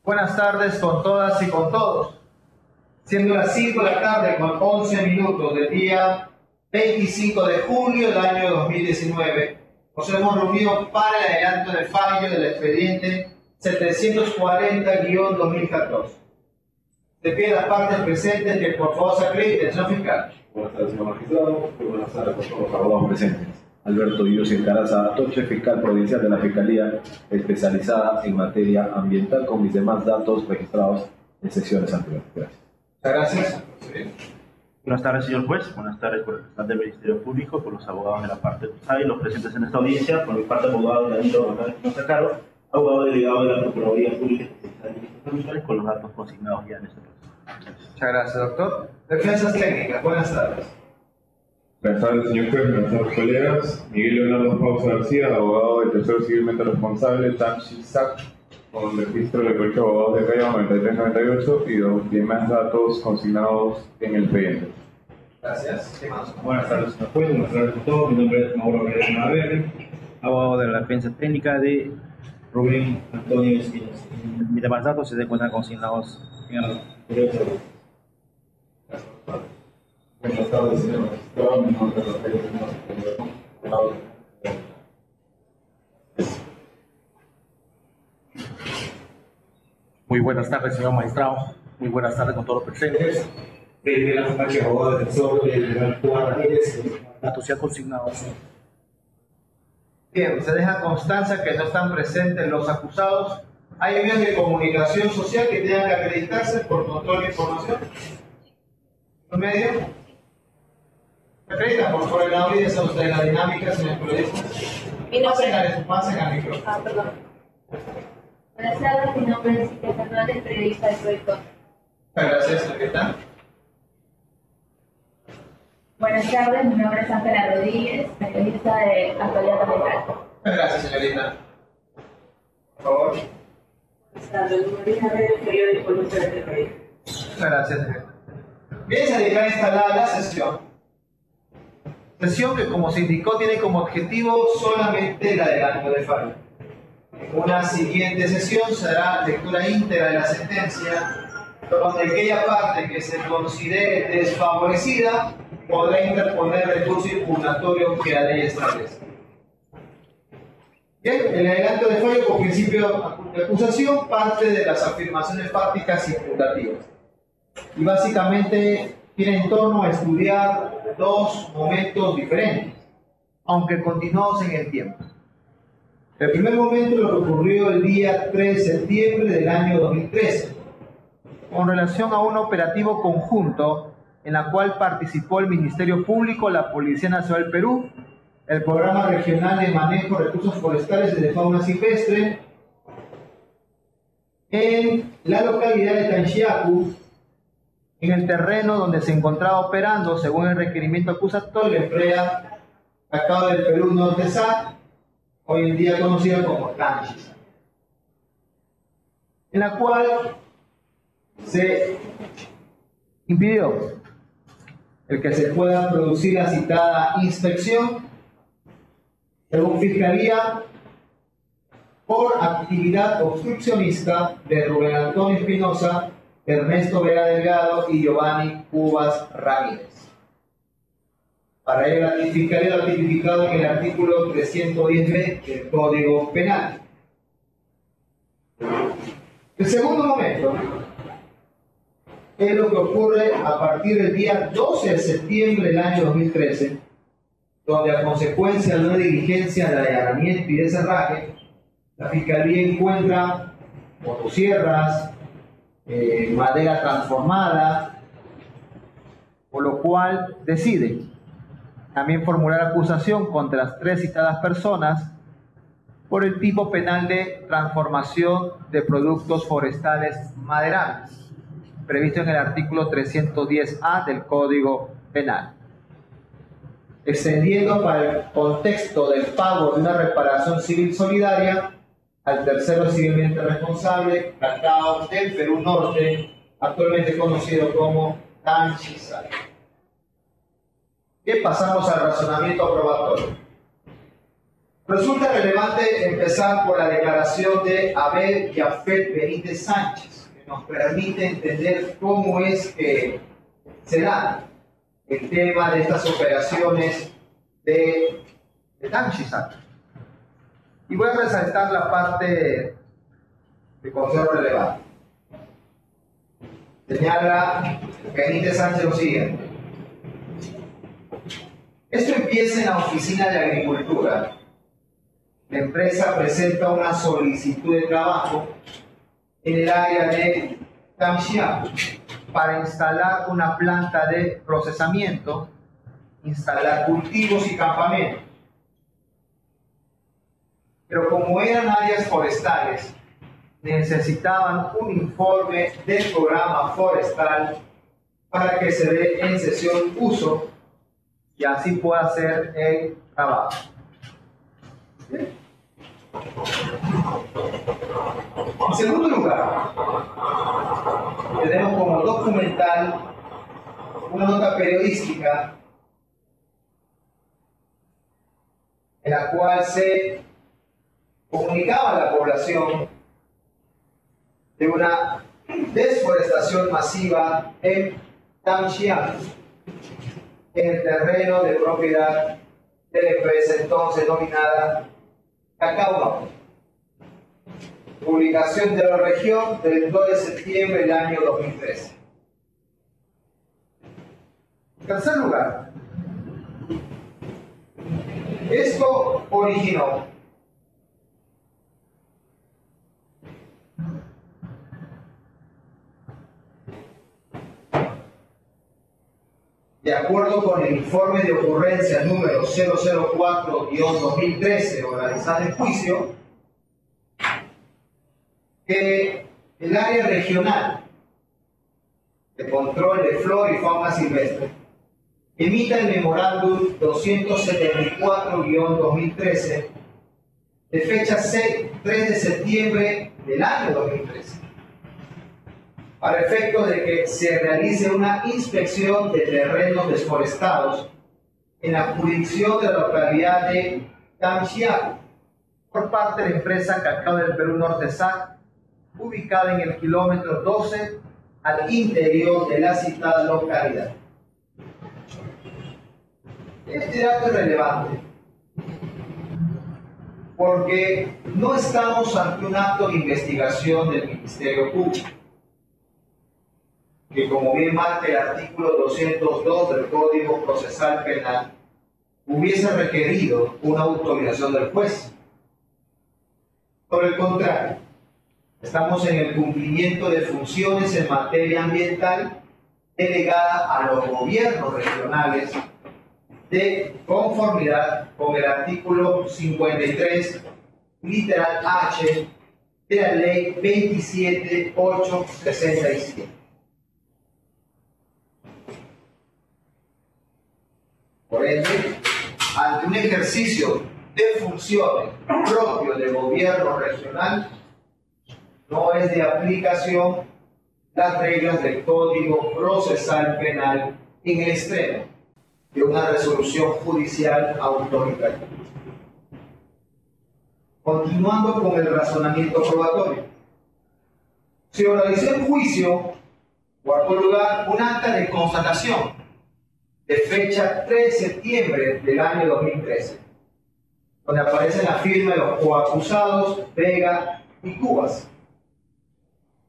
Buenas tardes con todas y con todos. Siendo las 5 de la tarde con 11 minutos del día 25 de julio del año 2019, nos hemos reunido para el adelanto del fallo del expediente 740-2014. Te pido a las partes presentes que por favor se acrediten, señor fiscal. Buenas tardes, señor magistrado. Muy buenas tardes a todos los abogados presentes. Alberto Yussi Caraza Atoche, fiscal provincial de la Fiscalía especializada en materia ambiental, con mis demás datos registrados en sesiones anteriores. Gracias. Gracias. Buenas tardes, señor juez. Buenas tardes por el representante del Ministerio Público, por los abogados de la parte CUSAI, los presentes en esta audiencia, por mi parte, abogado Danilo González Caro, abogado delegado de la Procuraduría Pública especializada en delitos procesales, con los datos consignados ya en este proceso. Muchas gracias, doctor. Defensas técnicas, buenas tardes. Buenas tardes, señor juez. Buenas tardes, colegas. Miguel Leonardo Pausa García, abogado del tercero civilmente responsable, Tamshi Sac, con registro del Colegio de Abogados de Callao 9398 y los demás datos consignados en el expediente. Gracias. ¿Qué más? Buenas tardes, señor juez. Buenas tardes a todos. Mi nombre es Mauro Reyes Verde, abogado de la defensa técnica de Rubén Antonio Espinosa. Mis demás datos se encuentran consignados en el derecho. Buenas tardes, señor magistrado. Mi nombre es Rafael Espinosa. Muy buenas tardes, señor magistrado. Muy buenas tardes con todos los presentes. De la Facultad abogado defensor de Juan Ramírez. Datos ya consignados. Bien, se deja constancia que no están presentes los acusados. ¿Hay medios de comunicación social que tengan que acreditarse por control de información? ¿Los medios? ¿Acreditan por favor en la audiencia de la dinámica, señor periodista? Pasen al micrófono. Perdón. Buenas tardes, mi nombre es Silvia Fernández, periodista de Proyecto. Gracias, secretaria. Buenas tardes, mi nombre es Ángela Rodríguez, periodista de Actualidad Ambiental. Gracias, señorita. Por favor. Buenas tardes, Marina Reyes, periódico Lucha de País. Gracias, secretaria. Bien, se dirá instalada la sesión. Sesión que, como se indicó, tiene como objetivo solamente el adelanto de fallo. En una siguiente sesión se hará lectura íntegra de la sentencia, donde aquella parte que se considere desfavorecida podrá interponer recurso impugnatorio que la ley establece. Bien, el adelanto de fallo por principio de acusación parte de las afirmaciones fácticas imputativas. Y básicamente tiene en torno a estudiar dos momentos diferentes, aunque continuados en el tiempo. El primer momento lo que ocurrió el día 3 de septiembre del año 2013, con relación a un operativo conjunto en la cual participó el Ministerio Público, la Policía Nacional del Perú, el Programa Regional de Manejo de Recursos Forestales y de Fauna Silvestre, en la localidad de Tanchiacu, en el terreno donde se encontraba operando, según el requerimiento acusatorio, la empresa Cacao del Perú Norte SAC, hoy en día conocida como Tanchis, en la cual se impidió el que se pueda producir la citada inspección, según Fiscalía, por actividad obstruccionista de Rubén Antonio Espinosa, Ernesto Vera Delgado y Giovanni Cubas Ramírez. Para ello, la Fiscalía lo ha tipificado en el artículo 310b del Código Penal. El segundo momento es lo que ocurre a partir del día 12 de septiembre del año 2013, donde a consecuencia de una diligencia de allanamiento y de cerraje, la Fiscalía encuentra motosierras, madera transformada, por lo cual decide también formular acusación contra las tres citadas personas por el tipo penal de transformación de productos forestales maderables, previsto en el artículo 310A del Código Penal, extendiendo para el contexto del pago de una reparación civil solidaria al tercero civilmente responsable, Cacao del Perú Norte, actualmente conocido como Tanchis. Bien, pasamos al razonamiento probatorio. Resulta relevante empezar por la declaración de Abel Yafet Benítez Sánchez, que nos permite entender cómo es que se da el tema de estas operaciones de Tamchisac. Y voy a resaltar la parte que considero relevante. Señala Benítez Sánchez lo siguiente. Esto empieza en la Oficina de Agricultura. La empresa presenta una solicitud de trabajo en el área de Tamchiac para instalar una planta de procesamiento, instalar cultivos y campamentos. Pero como eran áreas forestales, necesitaban un informe del programa forestal para que se dé en sesión uso y así pueda hacer el trabajo. En segundo lugar, tenemos como documental una nota periodística en la cual se comunicaba a la población de una desforestación masiva en Tamchiac, en el terreno de propiedad de la empresa entonces denominada Cacao. Publicación de la región del 2 de septiembre del año 2013. En tercer lugar, esto originó de acuerdo con el informe de ocurrencia número 004-2013 organizado en juicio, que el área regional de control de flora y fauna silvestre emita el memorándum 274-2013 de fecha 3 de septiembre del año 2013, para efecto de que se realice una inspección de terrenos desforestados en la jurisdicción de la localidad de Tamchiac por parte de la empresa Cacao del Perú Norte SAC, ubicada en el kilómetro 12 al interior de la citada localidad. Este dato es relevante porque no estamos ante un acto de investigación del Ministerio Público, que como bien marca el artículo 202 del Código Procesal Penal, hubiese requerido una autorización del juez. Por el contrario, estamos en el cumplimiento de funciones en materia ambiental delegada a los gobiernos regionales de conformidad con el artículo 53, literal H, de la Ley 27867. Por ende, ante un ejercicio de funciones propio del gobierno regional, no es de aplicación las reglas del Código Procesal Penal en el extremo de una resolución judicial autoritaria. Continuando con el razonamiento probatorio, se organizó en juicio, en cuarto lugar, un acta de constatación de fecha 3 de septiembre del año 2013, donde aparece la firma de los coacusados Vega y Cubas.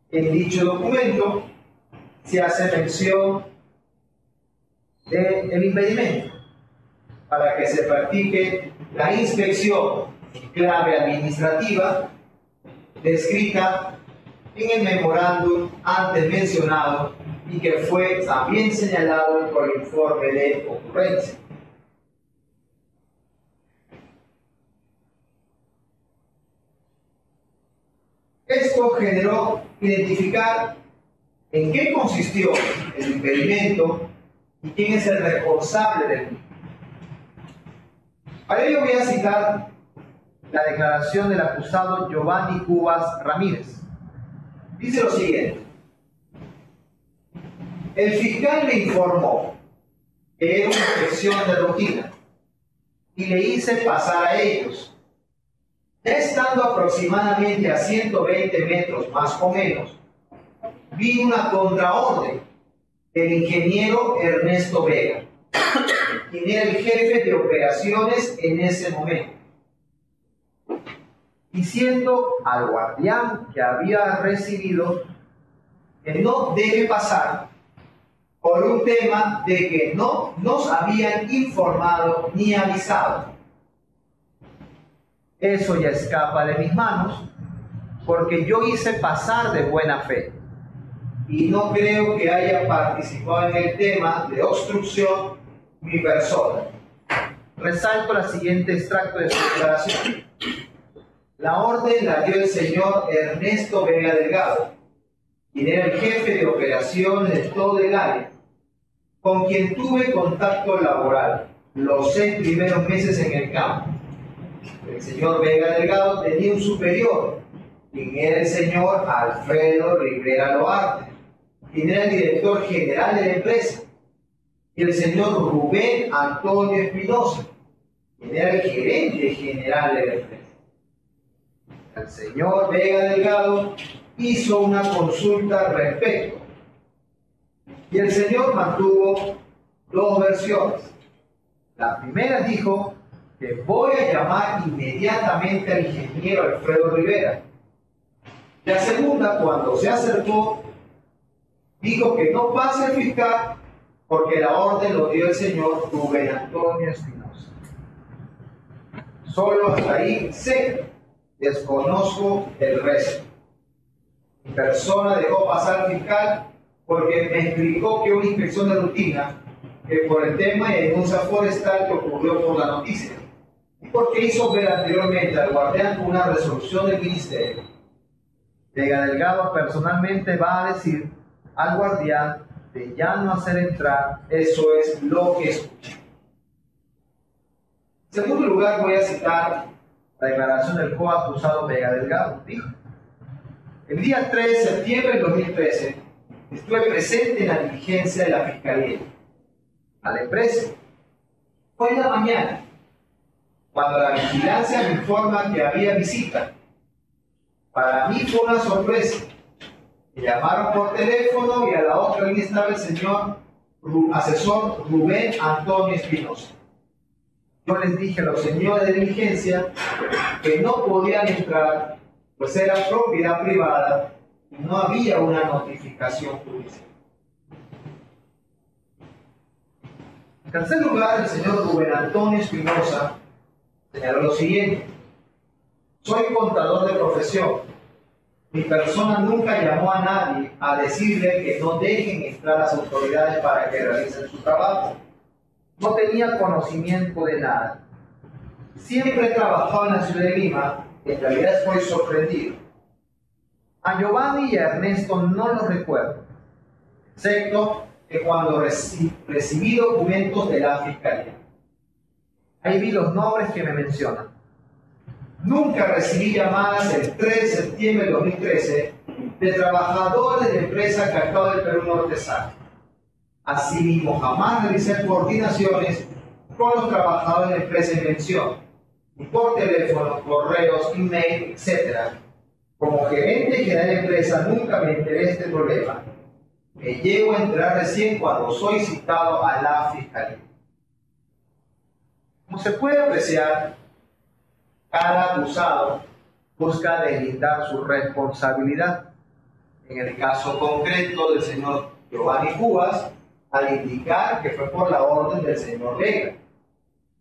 En dicho documento se hace mención del impedimento para que se practique la inspección en clave administrativa descrita en el memorándum antes mencionado y que fue también señalado por el informe de ocurrencia. Esto generó identificar en qué consistió el impedimento y quién es el responsable del mismo. Para ello voy a citar la declaración del acusado Giovanni Cubas Ramírez. Dice lo siguiente: el fiscal me informó que era una inspección de rutina y le hice pasar a ellos Ya estando aproximadamente a 120 metros más o menos, vi una contraorden del ingeniero Ernesto Vega, quien era el jefe de operaciones en ese momento, diciendo al guardián que había recibido que no debe pasar por un tema de que no nos habían informado ni avisado. Eso ya escapa de mis manos, porque yo hice pasar de buena fe y no creo que haya participado en el tema de obstrucción mi persona. Resalto la siguiente extracto de su declaración. La orden la dio el señor Ernesto Vega Delgado, quien era el jefe de operaciones de todo el área, con quien tuve contacto laboral los 6 primeros meses en el campo. El señor Vega Delgado tenía un superior, quien era el señor Alfredo Rivera Loarte, quien era el director general de la empresa, y el señor Rubén Antonio Espinosa, quien era el gerente general de la empresa. El señor Vega Delgado hizo una consulta al respecto, y el señor mantuvo 2 versiones. La primera dijo que voy a llamar inmediatamente al ingeniero Alfredo Rivera. La segunda, cuando se acercó, dijo que no pase el fiscal porque la orden lo dio el señor Rubén Antonio Espinosa. Solo hasta ahí sé, desconozco el resto. Mi persona dejó pasar al fiscal porque me explicó que una inspección de rutina, que por el tema de denuncia forestal que ocurrió por la noticia, y porque hizo ver anteriormente al guardián una resolución del ministerio. Vega Delgado personalmente va a decir al guardián de ya no hacer entrar, eso es lo que escuché. En segundo lugar, voy a citar la declaración del coacusado Vega Delgado. Dijo: el día 3 de septiembre del 2013 estuve presente en la diligencia de la Fiscalía a la empresa. Fue en la mañana, cuando la vigilancia me informa que había visita. Para mí fue una sorpresa. Me llamaron por teléfono y a la otra línea estaba el señor asesor Rubén Antonio Espinosa. Yo les dije a los señores de diligencia que no podían entrar, pues era propiedad privada y no había una notificación judicial. En tercer lugar, el señor Rubén Antonio Espinosa señaló lo siguiente: soy contador de profesión. Mi persona nunca llamó a nadie a decirle que no dejen entrar a las autoridades para que realicen su trabajo. No tenía conocimiento de nada. Siempre he trabajado en la ciudad de Lima y en realidad estoy sorprendido. A Giovanni y a Ernesto no los recuerdo, excepto que cuando recibí documentos de la Fiscalía. Ahí vi los nombres que me mencionan. Nunca recibí llamadas el 3 de septiembre de 2013 de trabajadores de la empresa Cacao del Perú Norte SAC. Asimismo, jamás realicé coordinaciones con los trabajadores de la empresa en mención, ni por teléfono, correos, email, etc. Como gerente general de la empresa nunca me enteré de este problema. Me llego a enterar recién cuando soy citado a la Fiscalía. Como se puede apreciar, cada acusado busca deslindar su responsabilidad. En el caso concreto del señor Giovanni Cubas, al indicar que fue por la orden del señor Vega.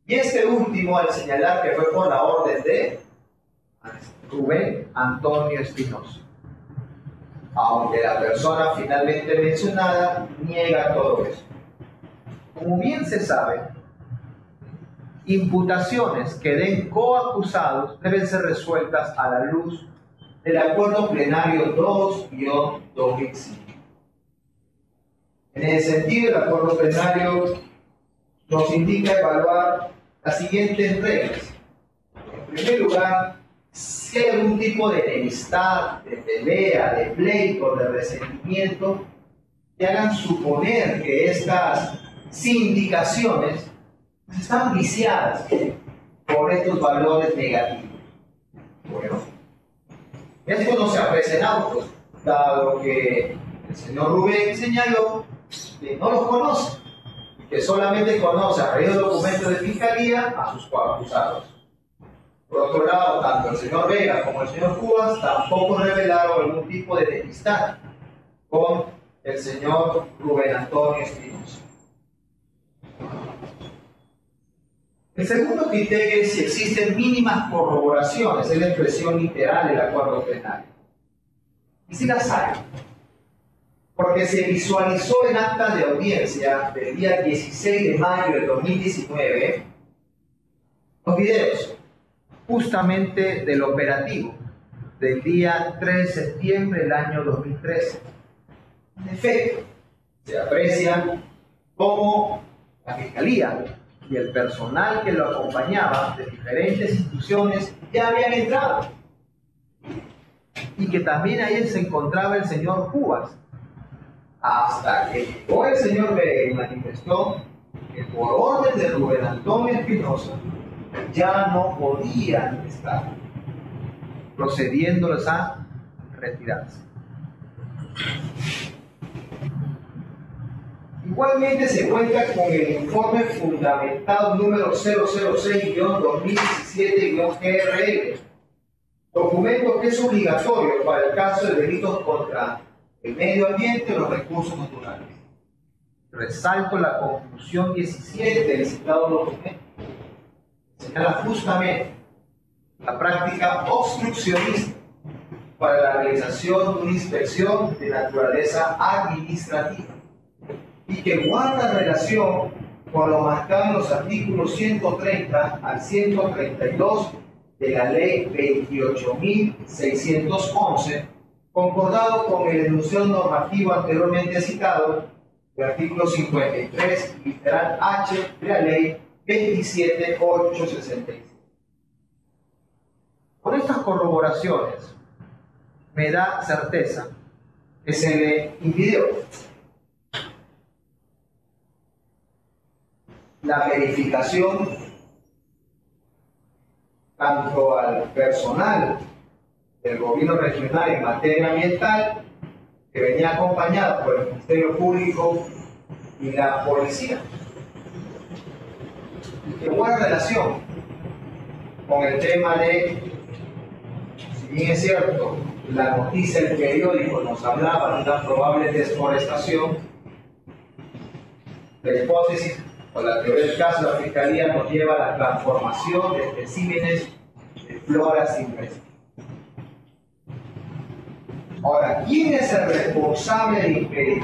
Y este último al señalar que fue por la orden de Rubén Antonio Espinosa. Aunque la persona finalmente mencionada niega todo eso. Como bien se sabe, imputaciones que den coacusados deben ser resueltas a la luz del Acuerdo Plenario 2-2005. En ese sentido, el Acuerdo Plenario nos indica evaluar las siguientes reglas. En primer lugar, si hay algún tipo de enemistad, de pelea, de pleito, de resentimiento, que hagan suponer que estas sindicaciones están viciadas por estos valores negativos. bueno. Esto no se aprecia en autos, dado que el señor Rubén señaló que no los conoce, y que solamente conoce a raíz del documento de fiscalía a sus coacusados. Por otro lado, tanto el señor Vega como el señor Cubas tampoco revelaron algún tipo de enemistad con el señor Rubén Antonio Espinosa. El segundo criterio es si existen mínimas corroboraciones, es la expresión literal del acuerdo plenario. Y si las hay, porque se visualizó en acta de audiencia del día 16 de mayo del 2019 los videos justamente del operativo del día 3 de septiembre del año 2013. En efecto, se aprecia cómo la Fiscalía y el personal que lo acompañaba de diferentes instituciones ya habían entrado, y que también ahí se encontraba el señor Cubas, hasta que llegó el señor Vega y manifestó que por orden de Rubén Antonio Espinosa ya no podían estar, procediéndoles a retirarse. Igualmente se cuenta con el informe fundamentado número 006-2017-GRL, documento que es obligatorio para el caso de delitos contra el medio ambiente y los recursos naturales. Resalto la conclusión 17 del citado documento. Señala justamente la práctica obstruccionista para la realización de una inspección de naturaleza administrativa, y que guarda relación con lo marcado en los artículos 130 al 132 de la Ley 28.611, concordado con el enunciado normativo anteriormente citado, el artículo 53, literal H de la Ley 27.866. Con estas corroboraciones, me da certeza que se le impidió la verificación tanto al personal del gobierno regional en materia ambiental, que venía acompañado por el Ministerio Público y la policía, que guarda relación con el tema de, si bien es cierto, la noticia del periódico nos hablaba de una probable desforestación, la hipótesis o la teoría del caso, la Fiscalía nos lleva a la transformación de especímenes de flora silvestre. Ahora, ¿quién es el responsable de impedir?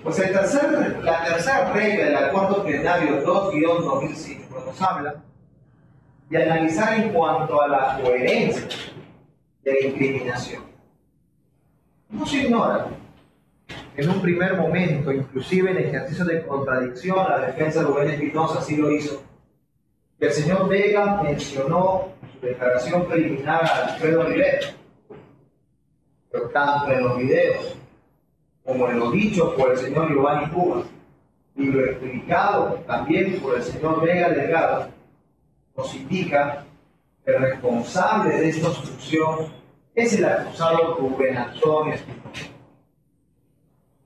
Pues la tercera regla del acuerdo plenario 2-2005 nos habla de analizar en cuanto a la coherencia de la incriminación. No se ignora, en un primer momento, inclusive en ejercicio de contradicción, la defensa de Rubén Espinosa así lo hizo, que el señor Vega mencionó en su declaración preliminar a Alfredo Rivera, pero tanto en los videos como en lo dicho por el señor Giovanni Cubas y lo explicado también por el señor Vega Delgado, nos indica que el responsable de esta obstrucción es el acusado Rubén Antonio Espinosa.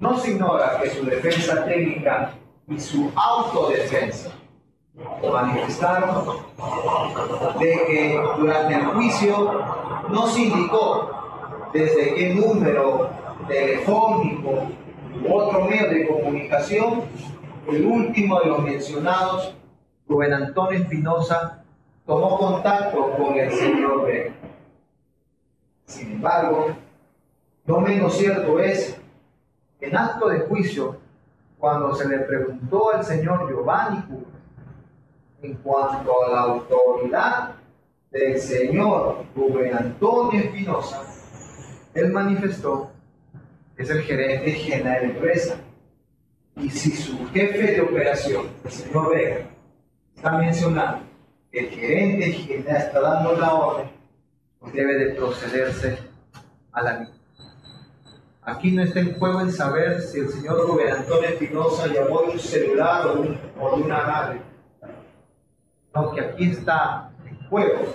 No se ignora que su defensa técnica y su autodefensa manifestaron de que durante el juicio no se indicó desde qué número telefónico u otro medio de comunicación el último de los mencionados, Rubén Antonio Espinosa, tomó contacto con el señor Vega. Sin embargo, no menos cierto es que en acto de juicio, cuando se le preguntó al señor Giovanni Cubas en cuanto a la autoridad del señor Rubén Antonio Espinosa, él manifestó que es el gerente general de la empresa, y si su jefe de operación, el señor Vega, está mencionando que el gerente general está dando la orden, pues debe de procederse a la misma. Aquí no está en juego el saber si el señor Rubén Antonio Espinosa llamó de un celular o de una radio. No, que aquí está en juego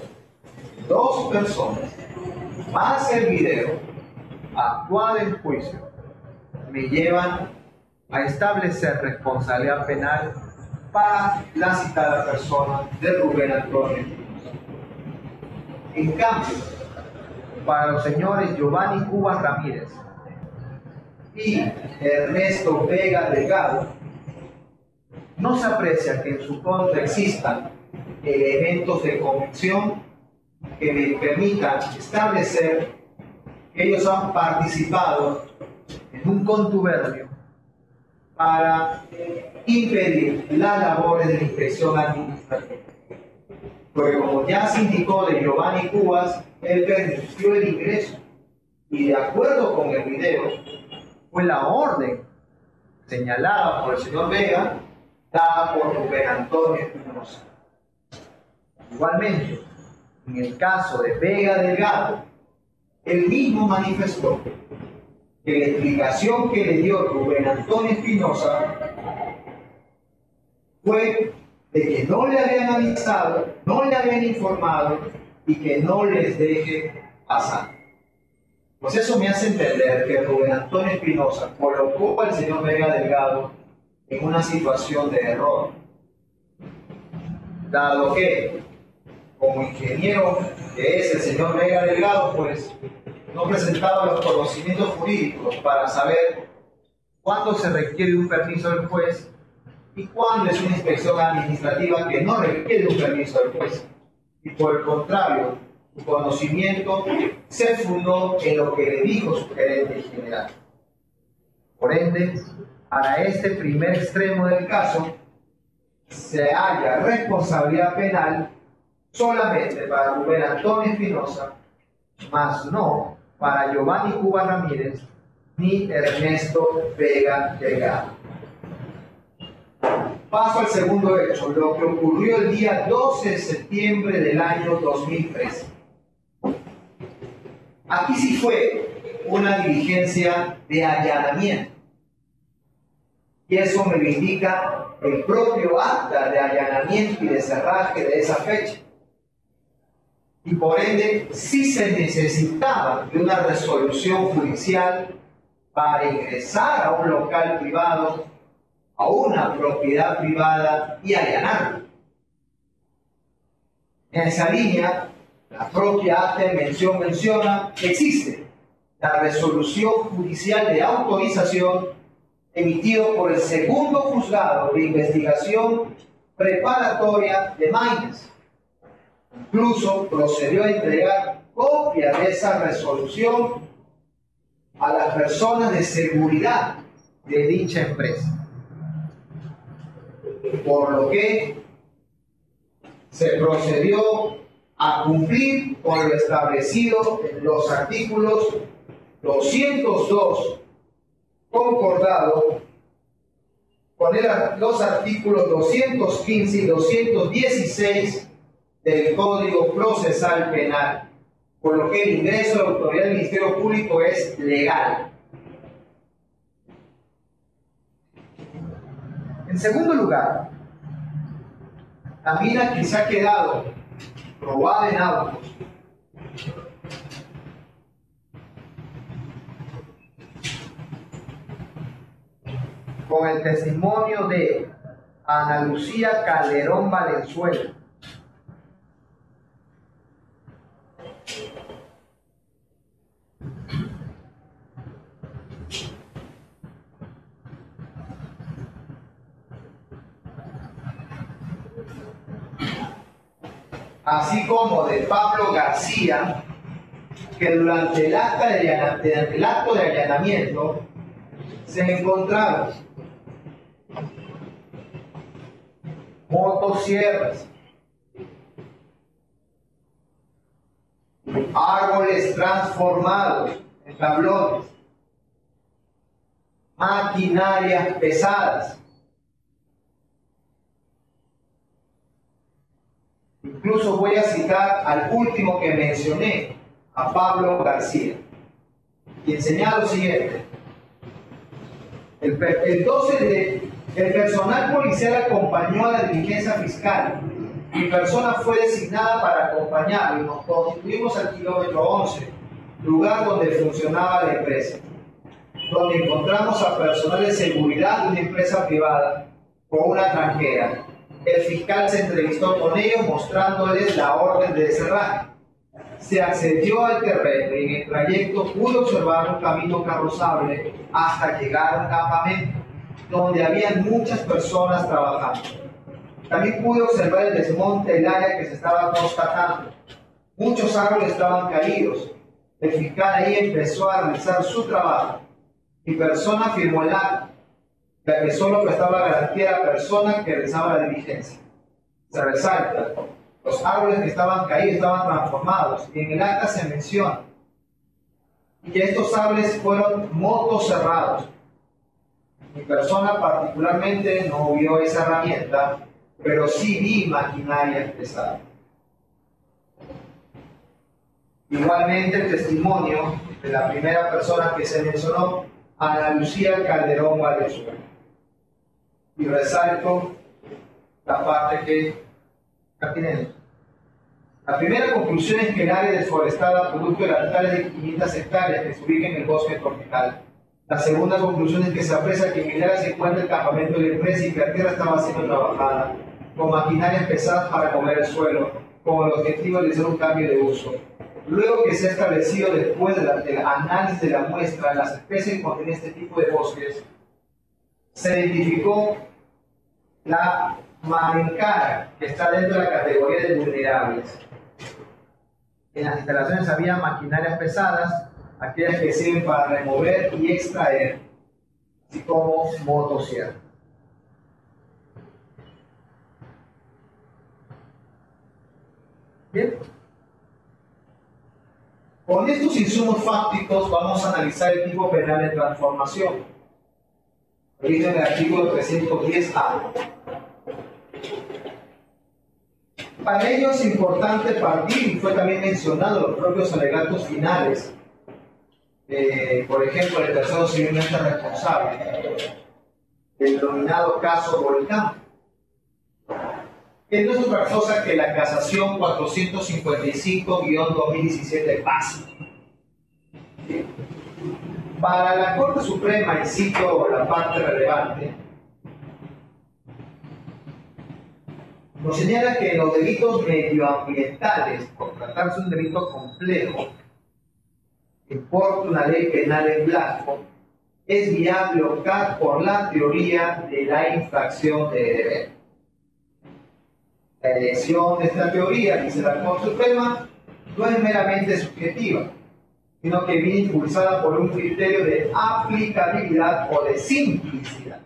2 personas más el video actuado en juicio me llevan a establecer responsabilidad penal para la citada persona de Rubén Antonio. En cambio, para los señores Giovanni Cubas Ramírez y Ernesto Vega Delgado, no se aprecia que en su contra existan elementos de convicción que me permitan establecer que ellos han participado en un contubernio para impedir las labores de la inspección administrativa. Porque como ya se indicó de Giovanni Cubas, él permitió el ingreso y de acuerdo con el video fue la orden señalada por el señor Vega dada por Rubén Antonio Espinosa. Igualmente, en el caso de Vega Delgado, él mismo manifestó que la explicación que le dio Rubén Antonio Espinosa fue de que no le habían avisado, no le habían informado y que no les deje pasar. Pues eso me hace entender que Rubén Antonio Espinosa colocó al señor Vega Delgado en una situación de error, dado que como ingeniero que es el señor Vega Delgado, pues no presentaba los conocimientos jurídicos para saber cuándo se requiere un permiso del juez y cuándo es una inspección administrativa que no requiere un permiso del juez. Y por el contrario, su conocimiento se fundó en lo que le dijo su gerente general. Por ende, para este primer extremo del caso, se halla responsabilidad penal solamente para Rubén Antonio Espinosa, mas no para Giovanni Cubas Ramírez ni Ernesto Vega Delgado. Paso al segundo hecho, lo que ocurrió el día 12 de septiembre del año 2013. Aquí sí fue una diligencia de allanamiento. Y eso me lo indica el propio acta de allanamiento y de cerraje de esa fecha. Y por ende, sí se necesitaba de una resolución judicial para ingresar a un local privado, a una propiedad privada y allanarlo. En esa línea, la propia acta de mención menciona que existe la resolución judicial de autorización emitido por el segundo juzgado de investigación preparatoria de Maynes. Incluso procedió a entregar copia de esa resolución a las personas de seguridad de dicha empresa. Por lo que se procedió a cumplir con lo establecido en los artículos 202 concordado con los artículos 215 y 216 del Código Procesal Penal, por lo que el ingreso de la autoridad del Ministerio Público es legal. En segundo lugar, también aquí se ha quedado probada en autos con el testimonio de Ana Lucía Calderón Valenzuela, así como de Pablo García, que durante el acto de allanamiento se encontraron motosierras, árboles transformados en tablones, maquinarias pesadas. Incluso voy a citar al último que mencioné, a Pablo García, quien señala lo siguiente. El personal policial acompañó a la diligencia fiscal Mi persona fue designada para acompañarlo y nos constituimos al kilómetro 11, lugar donde funcionaba la empresa, donde encontramos a personal de seguridad de una empresa privada con una tranquera. El fiscal se entrevistó con ellos mostrándoles la orden de cerraje. Se accedió al terreno y en el trayecto pudo observar un camino carrozable hasta llegar a un campamento donde había muchas personas trabajando. También pude observar el desmonte del área que se estaba constatando. Muchos árboles estaban caídos. El fiscal ahí empezó a realizar su trabajo. Mi persona firmó el acta, ya que solo prestaba garantía a la persona que realizaba la diligencia. Se resalta, los árboles que estaban caídos estaban transformados, y en el acta se menciona que estos árboles fueron motocerrados. Mi persona particularmente no vio esa herramienta, pero sí vi maquinaria pesada. Igualmente el testimonio de la primera persona que se mencionó, Ana Lucía Calderón Valenzuela. Y resalto la parte que pertinente. La primera conclusión es que el área desforestada producto de las totales de 500 hectáreas que se ubica en el bosque tropical. La segunda conclusión es que se aprecia que en el área se encuentra el campamento de la empresa y que la tierra estaba siendo trabajada con maquinarias pesadas para mover el suelo, con el objetivo de hacer un cambio de uso. Luego que se ha establecido después del análisis de la muestra de las especies que contienen este tipo de bosques, se identificó la marencara, que está dentro de la categoría de vulnerables. En las instalaciones había maquinarias pesadas, aquellas que sirven para remover y extraer, así como motosierra. Bien. Con estos insumos fácticos vamos a analizar el tipo penal de transformación. Dice en el artículo 310A. Para ello es importante partir, y fue también mencionado los propios alegatos finales, por ejemplo, el tercero civilmente responsable, el denominado caso Volcán, que no es otra cosa que la casación 455-2017 básica. Para la Corte Suprema, y cito la parte relevante, nos señala que los delitos medioambientales, por tratarse de un delito complejo, que porta una ley penal en blanco, es viable optar por la teoría de la infracción de deber. La elección de esta teoría, dice la Corte Suprema, no es meramente subjetiva, sino que viene impulsada por un criterio de aplicabilidad o de simplicidad.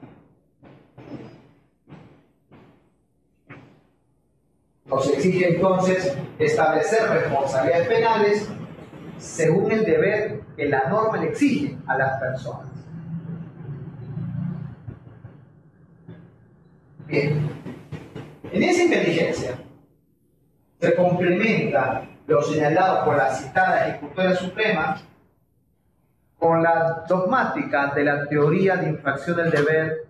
Nos exige entonces establecer responsabilidades penales según el deber que la norma le exige a las personas. Bien. En esa inteligencia se complementa lo señalado por la citada Ejecutora Suprema con la dogmática de la teoría de infracción del deber,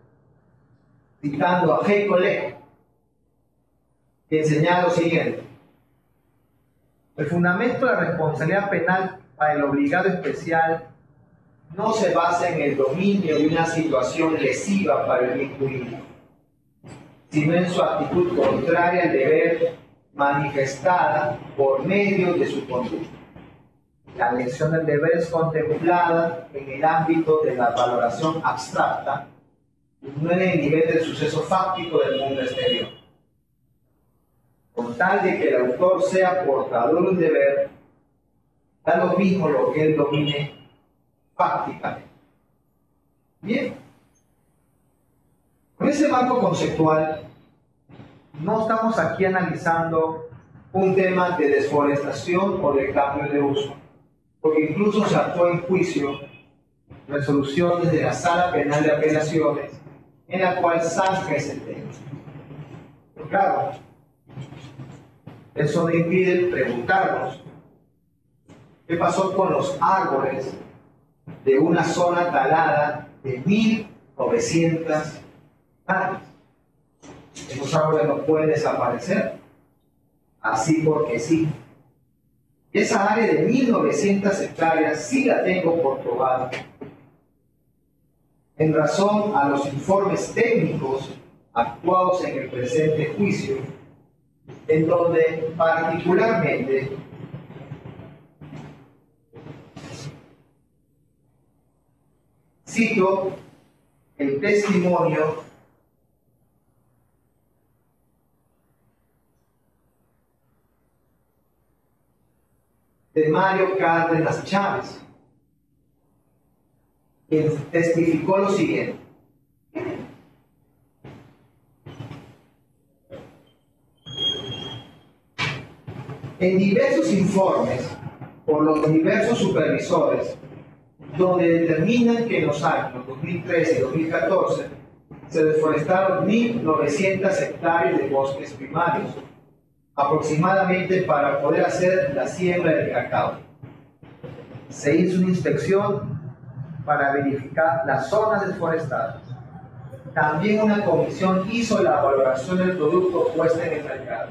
citando a G. Collet, que enseña lo siguiente: el fundamento de la responsabilidad penal para el obligado especial no se basa en el dominio de una situación lesiva para el bien jurídico, sino en su actitud contraria al deber manifestada por medio de su conducta. La elección del deber es contemplada en el ámbito de la valoración abstracta, no en el nivel del suceso fáctico del mundo exterior. Con tal de que el autor sea portador de un deber, da lo mismo lo que él domine fácticamente. Bien. Con ese marco conceptual, no estamos aquí analizando un tema de desforestación o de cambio de uso, porque incluso se actuó en juicio resoluciones de la Sala Penal de Apelaciones en la cual zanja ese tema. Pero claro, eso no impide preguntarnos qué pasó con los árboles de una zona talada de 1900 años. Esos árboles no pueden desaparecer, así porque sí. Esa área de 1.900 hectáreas sí la tengo por probada, en razón a los informes técnicos actuados en el presente juicio, en donde particularmente cito el testimonio de Mario Cárdenas Chávez, quien testificó lo siguiente. En diversos informes por los diversos supervisores, donde determinan que en los años 2013 y 2014 se deforestaron 1.900 hectáreas de bosques primarios, aproximadamente para poder hacer la siembra del cacao. Se hizo una inspección para verificar las zonas desforestadas. También una comisión hizo la valoración del producto puesto en el mercado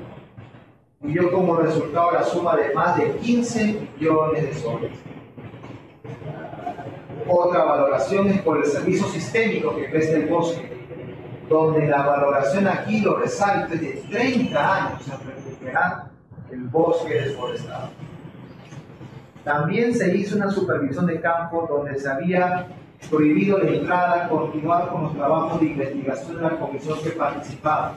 y dio como resultado la suma de más de 15 millones de soles. Otra valoración es por el servicio sistémico que presta el bosque, donde la valoración aquí lo resalta de 30 años en recuperar el bosque desforestado. También se hizo una supervisión de campo donde se había prohibido la entrada a continuar con los trabajos de investigación de la comisión que participaba.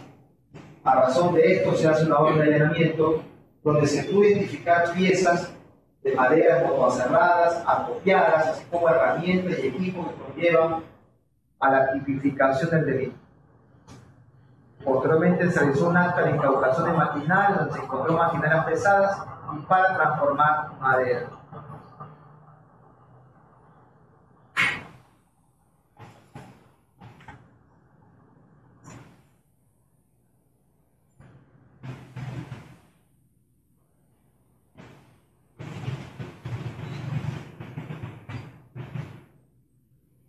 A razón de esto se hace una orden de allanamiento donde se pudo identificar piezas de madera como aserradas, acopiadas, así como herramientas y equipos que conllevan a la tipificación del delito. Posteriormente se realizó un acto de incautación de maquinaria donde se encontró maquinarias pesadas y para transformar madera.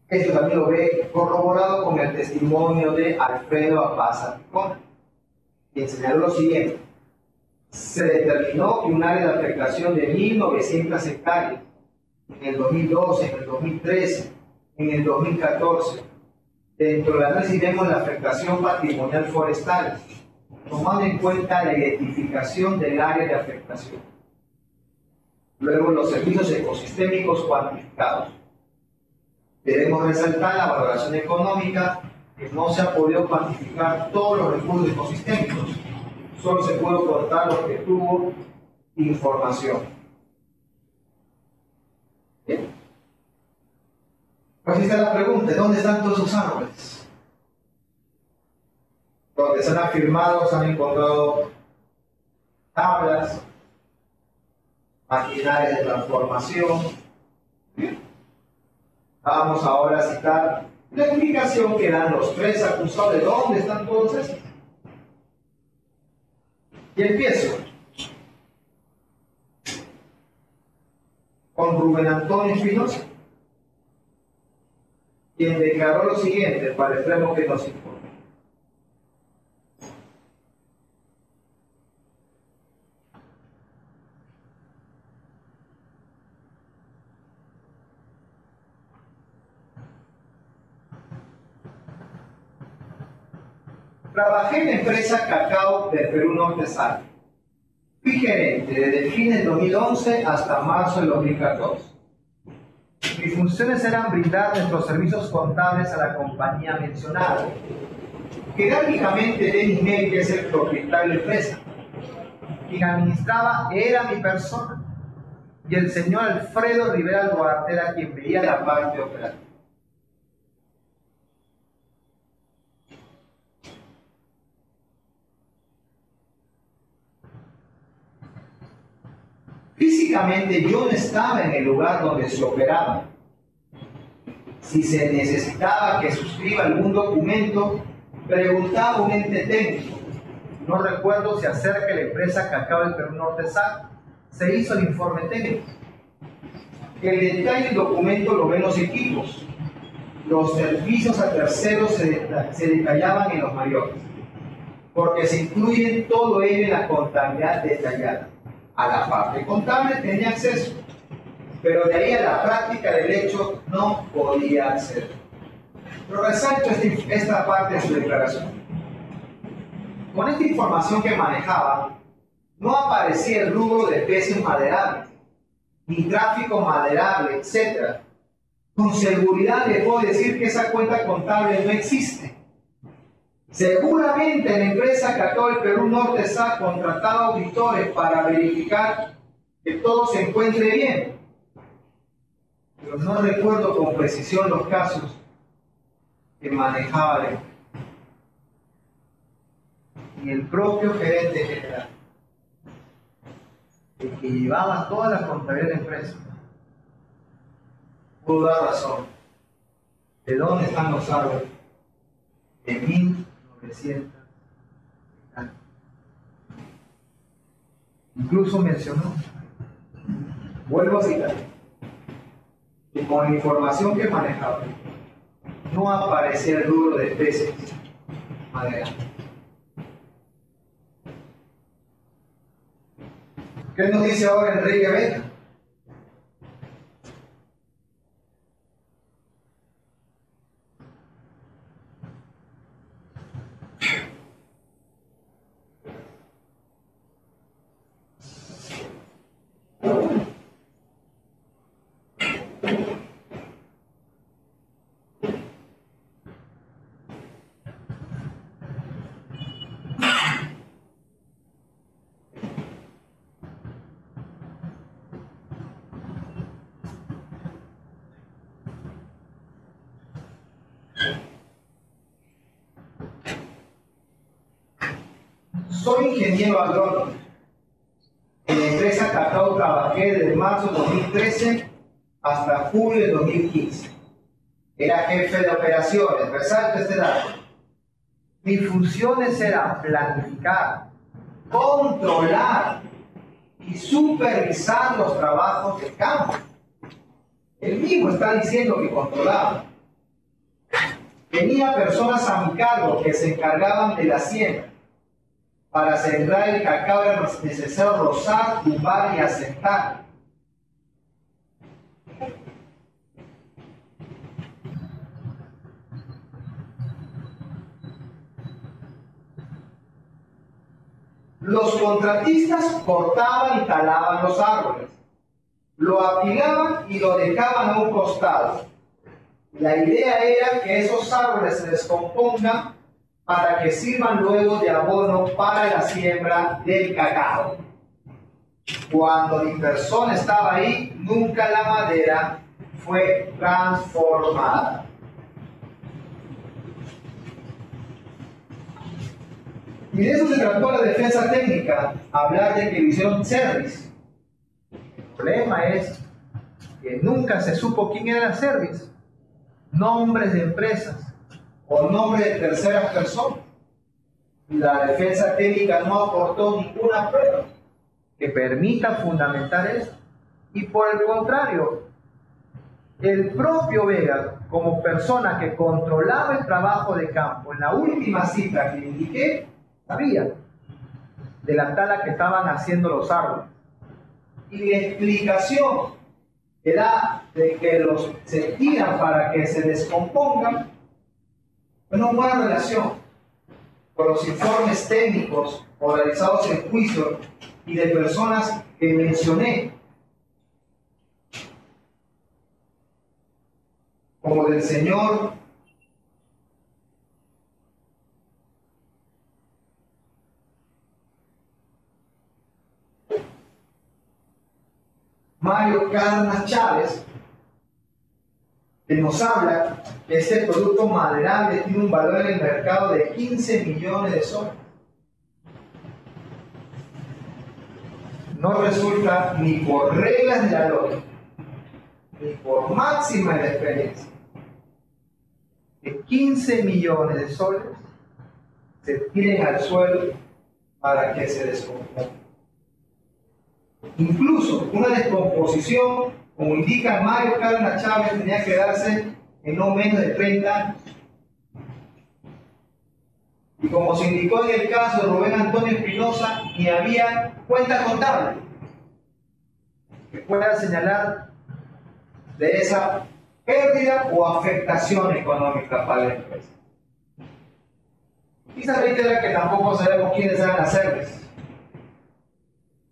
Esto también lo ve corroborado con el testimonio de Alfredo Apaza Picón, quien señaló lo siguiente. Se determinó que un área de afectación de 1.900 hectáreas en el 2012, en el 2013, en el 2014. Dentro del análisis vemos la afectación patrimonial forestal, tomando en cuenta la identificación del área de afectación. Luego los servicios ecosistémicos cuantificados. Debemos resaltar la valoración económica, que no se ha podido cuantificar todos los recursos ecosistémicos, solo se puede contar lo que tuvo información. Bien. Pues ahí está la pregunta, ¿dónde están todos esos árboles? Donde se han afirmado, se han encontrado tablas, maquinaria de transformación. Bien. Vamos ahora a citar la explicación que dan los tres acusados de dónde están todos estos. Y empiezo con Rubén Antonio Espinosa, quien declaró lo siguiente para el extremo que nos informa. Trabajé en la empresa Cacao del Perú Norte Sal. Fui gerente desde fines del 2011 hasta marzo del 2014. Mis funciones eran brindar nuestros servicios contables a la compañía mencionada. Jerárquicamente, Denis Ney, que es el propietario de la empresa, quien administraba era mi persona, y el señor Alfredo Rivera Duarte era quien veía la parte operativa. Físicamente yo no estaba en el lugar donde se operaba. Si se necesitaba que suscriba algún documento, preguntaba a un ente técnico. No recuerdo si acerca de la empresa Cacao del Perú Norte SAC se hizo el informe técnico. El detalle del documento lo ven los equipos. Los servicios a terceros se detallaban en los mayores. porque se incluye todo ello en la contabilidad detallada. A la parte contable tenía acceso, pero de ahí a la práctica del hecho no podía hacer. Pero resalto esta parte de su declaración. Con esta información que manejaba, no aparecía el rubro de especies maderables, ni tráfico maderable, etc. Con seguridad le puedo decir que esa cuenta contable no existe. Seguramente la empresa Cacao del Perú Norte ha contratado auditores para verificar que todo se encuentre bien. Pero no recuerdo con precisión los casos que manejaba la empresa. Y el propio gerente general, el que llevaba toda la contabilidad de la empresa, pudo dar razón de dónde están los árboles de 1900. Incluso mencionó, vuelvo a citar, que con la información que manejaba no aparecía el rubro de especies maderables. ¿Qué nos dice ahora Enrique Vega? Soy ingeniero agrónomo. En la empresa Cacao trabajé desde marzo de 2013 hasta julio de 2015. Era jefe de operaciones, resalto este dato. Mis funciones eran planificar, controlar y supervisar los trabajos de campo. Él mismo está diciendo que controlaba. Tenía personas a mi cargo que se encargaban de la siembra. Para sembrar el cacao era necesario rozar, tumbar y asentar. Los contratistas cortaban y talaban los árboles, lo apilaban y lo dejaban a un costado. La idea era que esos árboles se descompongan para que sirvan luego de abono para la siembra del cacao. Cuando mi persona estaba ahí, nunca la madera fue transformada. Y de eso se trató la defensa técnica, hablar de que hicieron service. El problema es que nunca se supo quién era el service, nombres de empresas o nombre de terceras personas. La defensa técnica no aportó ninguna prueba que permita fundamentar eso. Y por el contrario, el propio Vega, como persona que controlaba el trabajo de campo, en la última cita que indiqué, sabía de la tala que estaban haciendo los árboles. Y la explicación era de que los se tiran para que se descompongan. Una buena relación con los informes técnicos o realizados en juicio y de personas que mencioné, como del señor Mario Carnas Chávez, que nos habla que este producto maderable tiene un valor en el mercado de 15 millones de soles. No resulta ni por reglas de la lógica, ni por máxima de la experiencia, que 15 millones de soles se tiren al suelo para que se descomponga. Incluso una descomposición, como indica Mario Carnas Chávez, tenía que darse en no menos de 30 años. Y como se indicó en el caso de Rubén Antonio Espinosa, ni había cuenta contable que pueda señalar de esa pérdida o afectación económica para la empresa. Y se reitera que tampoco sabemos quiénes van a hacerles.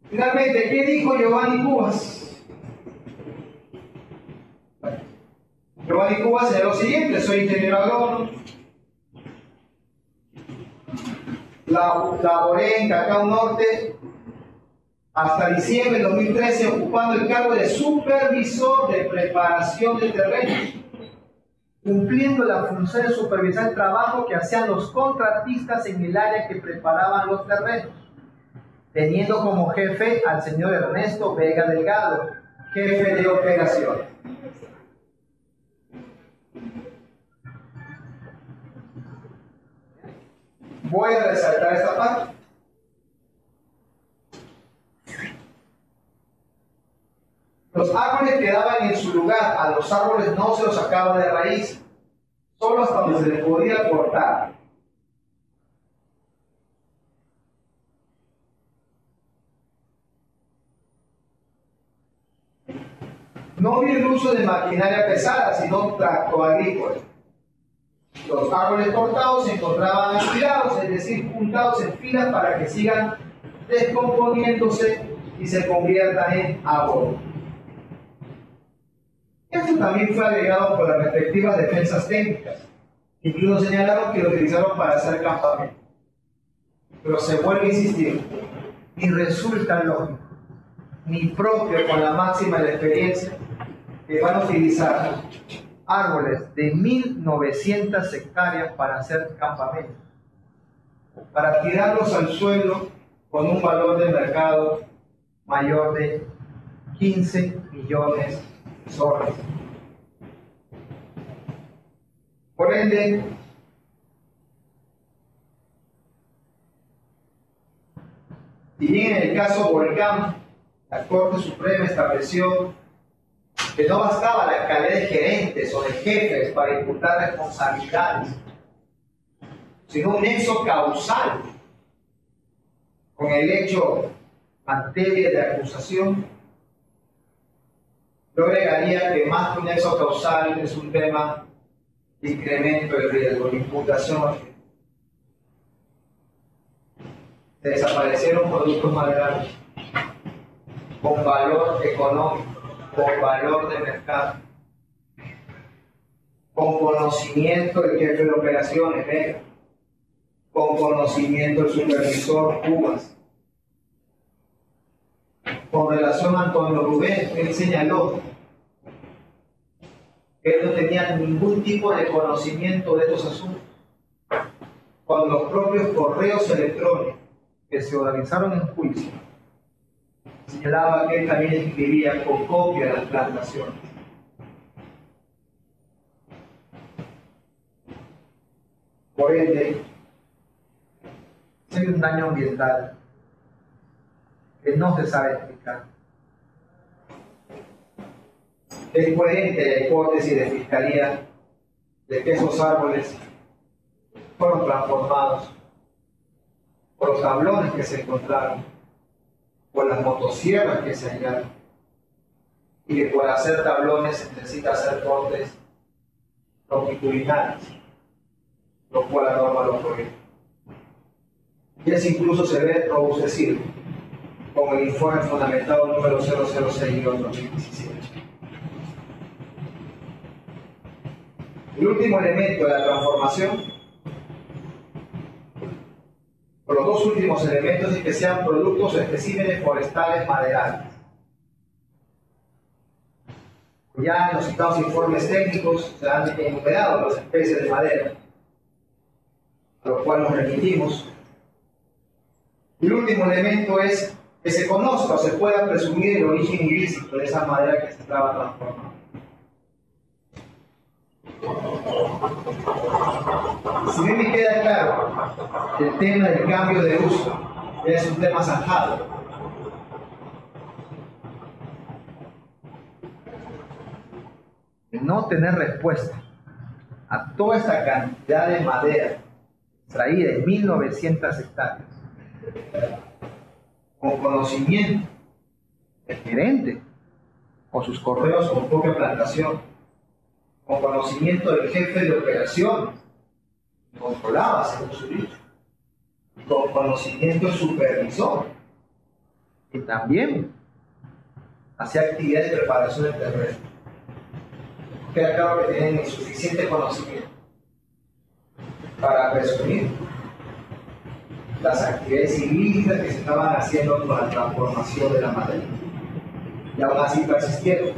Finalmente, ¿qué dijo Giovanni Cubas? Bueno, Giovanni Cubas señaló lo siguiente: soy ingeniero agrónomo, laboré en Cacao Norte hasta diciembre de 2013 ocupando el cargo de supervisor de preparación de terrenos, cumpliendo la función de supervisar el trabajo que hacían los contratistas en el área que preparaban los terrenos, teniendo como jefe al señor Ernesto Vega Delgado, jefe de operaciones. Voy a resaltar esta parte. Los árboles quedaban en su lugar, a los árboles no se los sacaba de raíz, solo hasta donde se les podía cortar. No había el uso de maquinaria pesada, sino tracto agrícola. Los árboles cortados se encontraban apilados, es decir, juntados en filas para que sigan descomponiéndose y se conviertan en abono. Esto también fue agregado por las respectivas defensas técnicas. Incluso señalaron que lo utilizaron para hacer campamento. Pero se vuelve a insistir, ni resulta lógico, ni propio con la máxima de la experiencia, que van a utilizar árboles de 1900 hectáreas para hacer campamentos, para tirarlos al suelo con un valor de mercado mayor de 15 millones de soles. Por ende, si bien en el caso Volcán, la Corte Suprema estableció que no bastaba la calidad de gerentes o de jefes para imputar responsabilidades, sino un nexo causal con el hecho materia de acusación, yo agregaría que más que un nexo causal es un tema de incremento del riesgo, de imputación. Se desaparecieron productos maderables con valor económico, con valor de mercado, con conocimiento del jefe de operaciones, Vega, con conocimiento del supervisor Cubas. Con relación a Antonio Rubén, él señaló que él no tenía ningún tipo de conocimiento de estos asuntos, cuando los propios correos electrónicos que se organizaron en juicio señalaba que él también escribía con copia de las plantaciones. Por ende, hay un daño ambiental que no se sabe explicar. Es coherente la hipótesis de fiscalía de que esos árboles fueron transformados por los tablones que se encontraron, por las motosierras que se hallaron, y que por hacer tablones se necesita hacer cortes longitudinales, lo cual la norma lo prohíbe. Y eso incluso se ve robustecido con el informe fundamentado número 006/2017. El último elemento de la transformación, o los dos últimos elementos, es que sean productos o especímenes forestales maderables. Ya en los citados informes técnicos se han enumerado las especies de madera, a lo cual nos remitimos. Y el último elemento es que se conozca o se pueda presumir el origen ilícito de esa madera que se estaba transformando. Si bien me queda claro que el tema del cambio de uso es un tema zanjado, el no tener respuesta a toda esta cantidad de madera que extraída en 1900 hectáreas, con conocimiento del gerente, con sus correos, con propia plantación, con conocimiento del jefe de operaciones, controlaba, según su dicho, con conocimiento del supervisor, que también hacía actividades de preparación del terreno. Queda claro que tienen insuficiente conocimiento para presumir las actividades ilícitas que se estaban haciendo con la transformación de la madera. Y aún así persistieron,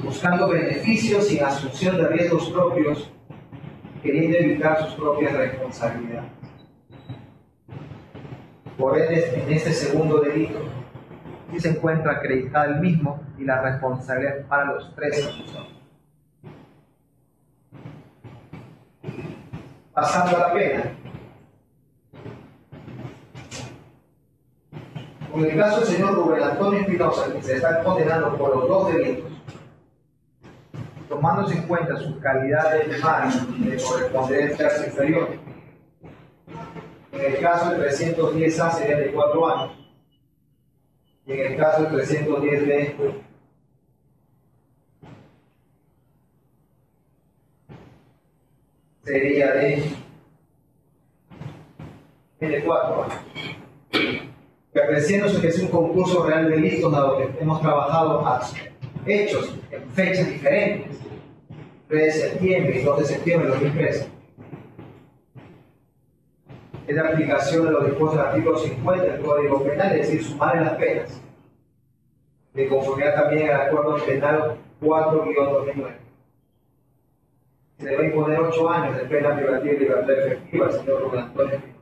buscando beneficios sin asunción de riesgos propios, queriendo evitar sus propias responsabilidades. Por ende, en este segundo delito, sí se encuentra acreditada el mismo y la responsabilidad para los tres acusados. Pasando a la pena. En el caso del señor Rubén Antonio Espinosa, que se está condenando por los dos delitos, tomándose en cuenta su calidad de mar de correspondencia al inferior, en el caso del 310A sería de 4 años, y en el caso del 310B sería de 4 años. Que apreciándose que es un concurso real de delitos, dado que hemos trabajado a hechos en fechas diferentes, 3 de septiembre y 2 de septiembre de 2013, es la aplicación de los dispuestos del artículo 50 del Código Penal, es decir, sumar las penas, de conformidad también al Acuerdo Penal 4-2009. Se le va a imponer 8 años de pena privativa y libertad efectiva al señor Rubén Antonio Espinosa,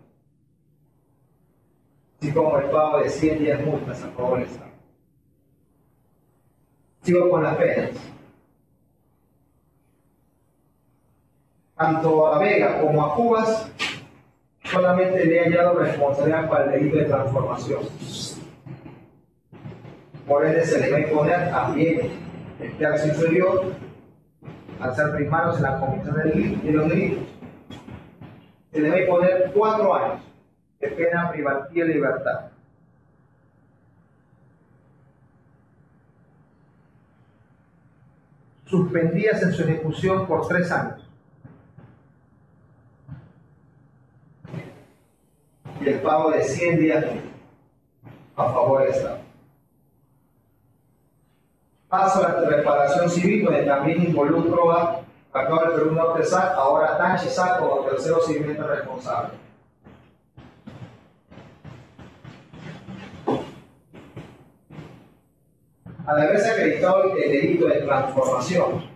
así como el pago de 100 días multas a favor del Estado. Sigo con las penas. Tanto a Vega como a Cubas solamente le he hallado responsabilidad para el delito de transformación. Por ende se le va a imponer también el tercio inferior al ser primarios en la comisión de los delitos. Se le va a imponer 4 años de pena privativa de libertad. Suspendidas en su ejecución por 3 años. Y el pago de 100 días a favor del Estado. Paso a la reparación civil, donde también involucro a actual del Perú Norte SAC, ahora Tanchi SAC como tercero civilmente responsable. Al haberse acreditado el delito de transformación,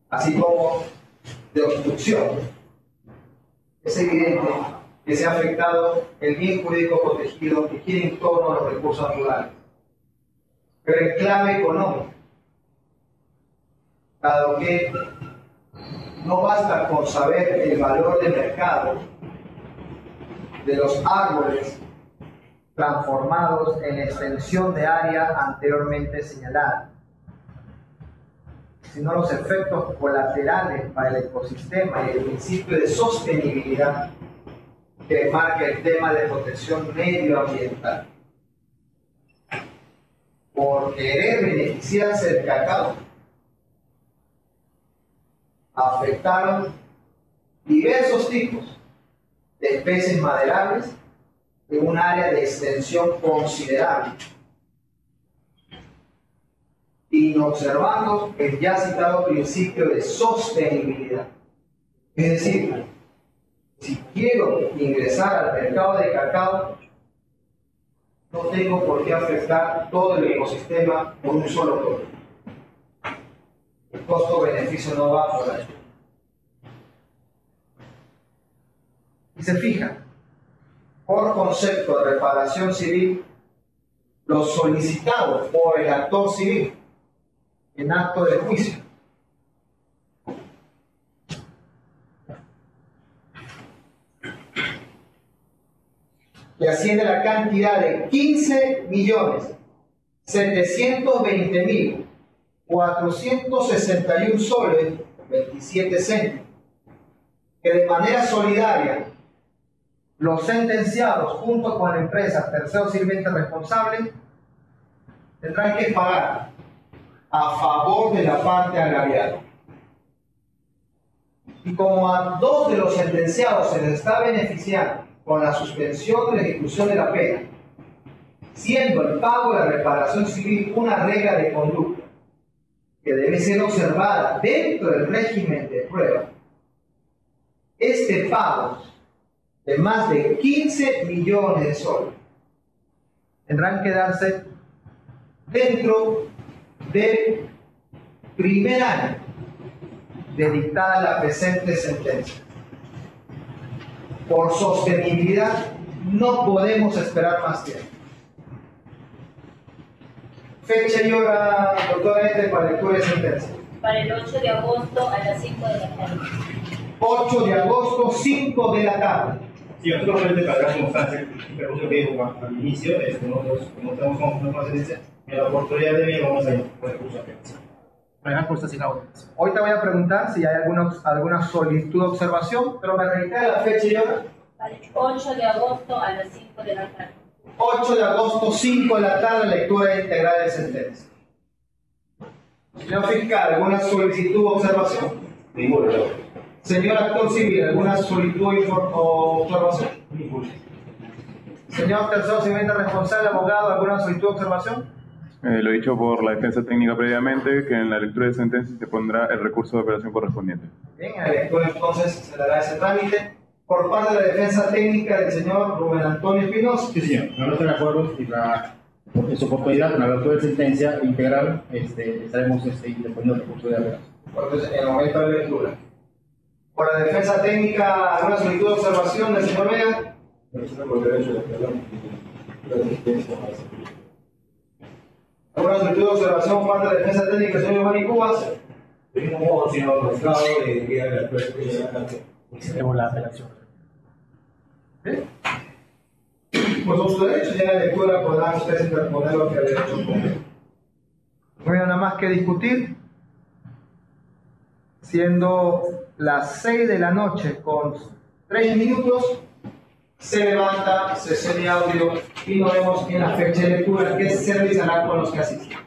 así como de obstrucción, es evidente que se ha afectado el bien jurídico protegido que gira en torno a los recursos naturales. Pero en clave económica, dado que no basta con saber el valor de mercado de los árboles transformados en extensión de área anteriormente señalada, sino los efectos colaterales para el ecosistema y el principio de sostenibilidad que marca el tema de protección medioambiental. Por querer beneficiarse del cacao, afectaron diversos tipos de especies maderables en un área de extensión considerable, inobservando el ya citado principio de sostenibilidad. Es decir, si quiero ingresar al mercado de cacao, no tengo por qué afectar todo el ecosistema por un solo producto. El costo-beneficio no va por ahí. Y se fija, por concepto de reparación civil, lo solicitado por el actor civil en acto de juicio que asciende a la cantidad de 15.720.461 soles 27 céntimos, que de manera solidaria los sentenciados junto con la empresa tercero sirviente responsable tendrán que pagar a favor de la parte agraviada. Y como a 2 de los sentenciados se les está beneficiando con la suspensión de la ejecución de la pena, siendo el pago de la reparación civil una regla de conducta que debe ser observada dentro del régimen de prueba, este pago de más de 15 millones de soles tendrán que darse dentro del primer año de dictada la presente sentencia. Por sostenibilidad no podemos esperar más tiempo. Fecha y hora, doctora, para lectura de sentencia. Para el 8 de agosto a las 5 de la tarde. 8 de agosto, 5 de la tarde. Sí, nosotros solamente para dar constancia, pero lo que digo al inicio, nosotros, como estamos con una sentencia, en la oportunidad de mí vamos a ir por recurso a pena. Manejar cosas sin audiencia. Hoy te voy a preguntar si hay alguna solicitud de observación, pero me reitera la fecha y hora. Para el 8 de agosto a las 5 de la tarde. 8 de agosto, 5 de la tarde, lectura integral de sentencia. Señor fiscal, ¿alguna solicitud o observación? Ninguna. Señor actor civil, ¿alguna solicitud o observación? Ninguna. Señor tercero sirviente responsable, abogado, ¿alguna solicitud o observación? Lo dicho por la defensa técnica previamente, que en la lectura de sentencia se pondrá el recurso de apelación correspondiente. Bien, en la lectura entonces se dará ese trámite. Por parte de la defensa técnica del señor Rubén Antonio Espinosa. Sí, señor. No estoy de acuerdo y en su oportunidad, con la lectura de sentencia integral, estaremos interponiendo el recurso de apelación. Entonces, en el momento de lectura. Por la defensa técnica, ¿alguna solicitud de observación del señor Vega? ¿Alguna solicitud de observación por parte de la defensa técnica del señor Giovanni Cubas? De ningún modo, señor magistrado, enviar la expresión. Hicimos la apelación. ¿Eh? Pues con su derecho, ya en la lectura podrán ustedes interponer lo que el derecho pone. No hay nada más que discutir, siendo las 6 de la noche con 3 minutos, se levanta sesión de audio y nos vemos en la fecha de lectura que se realizará con los que asisten.